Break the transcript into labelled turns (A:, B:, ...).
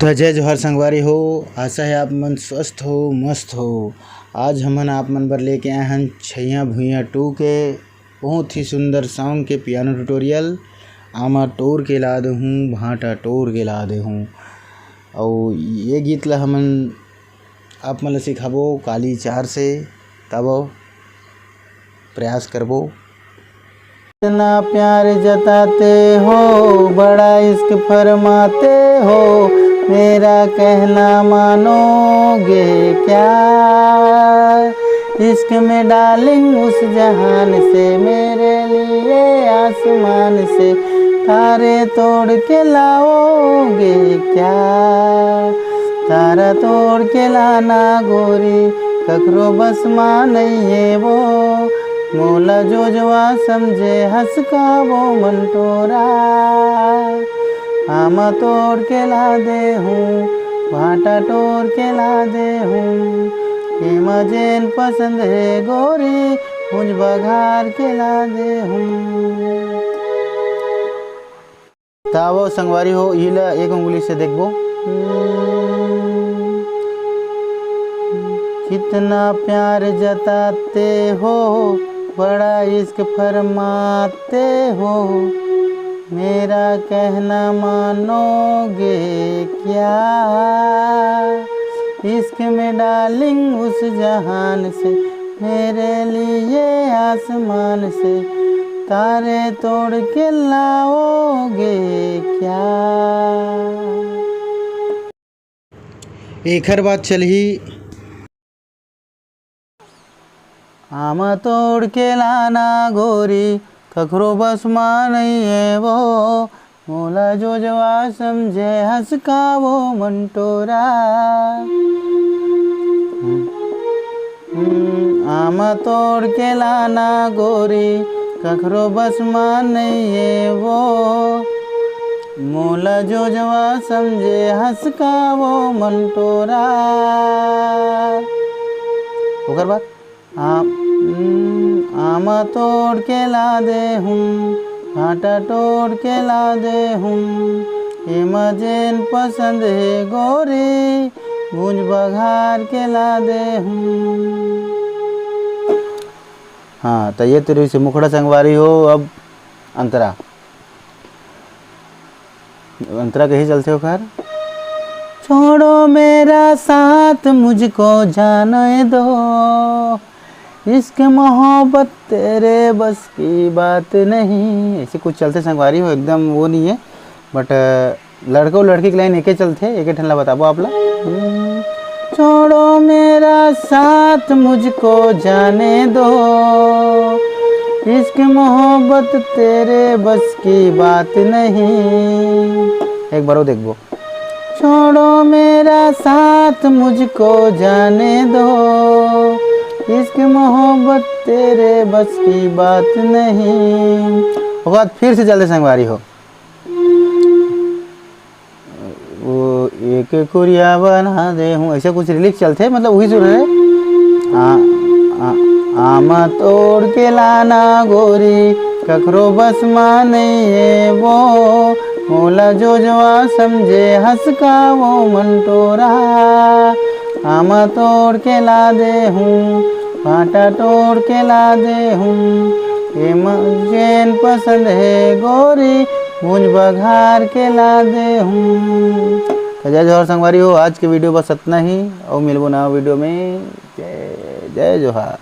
A: तो जय जोहर संगवारी हो। आशा है आप मन स्वस्थ हो, मस्त हो। आज हमन आप मन बर लेके आए हैं छैया भुइयाँ 2 के बहुत ही सुंदर सॉन्ग के पियानो ट्यूटोरियल। आमा टोर के ला दे हूँ, भाटा टोर के ला दे हूँ। और ये गीत ला हमन आप मन ला सिखाबो काली 4 से, तब प्रयास करबो। इतना प्यार जताते हो, बड़ा इश्क फरमाते हो, मेरा कहना मानोगे क्या? इश्क में डार्लिंग उस जहान से, मेरे लिए आसमान से तारे तोड़ के लाओगे क्या? तारा तोड़ के लाना गोरी, ककरो बस माँ नहीं है वो, मोला जो जवा समझे हंस का वो मंटोरा। आमा तोड़ के ला दे हूँ, भाटा तोड़ के ला दे हूँ, हिमाजन पसंद है गोरी, मुझ बघार के ला दे हूँ। तावो संगवारी हो, इला एक उंगली से देखबो। कितना प्यार जताते हो, बड़ा इश्क फरमाते हो, मेरा कहना मानोगे क्या? इश्क में डार्लिंग उस जहान से, मेरे लिए आसमान से तारे तोड़ के लाओगे क्या? एक हर बात चली। आमा तोड़ के लाना गोरी, ककरो बस माँ नहीं है वो, मोला जो जवा समझे हंस का वो मंटोरा। आमा तोड़ के लाना गोरी, ककरो बस माँ नहीं है वो, मोला जो जवा समझे हंस का वो मंटोरा। ओकर बाद आमा तोड़ के ला दे हूँ, भाटा तोड़ के ला दे हूँ, हिमाजन पसंद है गोरी, भूंज बघार के ला दे हूँ। हाँ, तो ये तेरे से मुखड़ा संगवारी हो। अब अंतरा कहीं चलते हो खैर। छोड़ो मेरा साथ, मुझको जाने दो, इश्क मोहब्बत तेरे बस की बात नहीं। ऐसे कुछ चलते संगवारी हो, एकदम वो नहीं है, बट लड़का और लड़की की लाइन एक ही चलते, एक ही ठंडा बताबो आप ला। छोड़ो मेरा साथ, मुझको जाने दो, इश्क मोहब्बत तेरे बस की बात नहीं। एक बार वो देखो। छोड़ो मेरा साथ, मुझको जाने दो, इश्क मोहब्बत तेरे बस की बात नहीं। वो बात फिर से जल्दी संगवारी हो। वो एक कुरिया बना दे हूँ, ऐसे कुछ लिरिक्स चलते, मतलब वही सुन रहे। आमा तोड़ के लाना गोरी, ककरो बस माँ नहीं है वो, मोला जो जवा समझे हंस का वो मंटोरा। आमा तोड़ के ला दे हूँ, भाटा तोड़ के ला दे हूँ, हिमाजन पसंद है गोरी, मुझ बघार के ला दे हूँ। जय जोहर संगवारी हो। आज के वीडियो बस इतना ही, और मिलबो नवा वीडियो में। जय जोहर।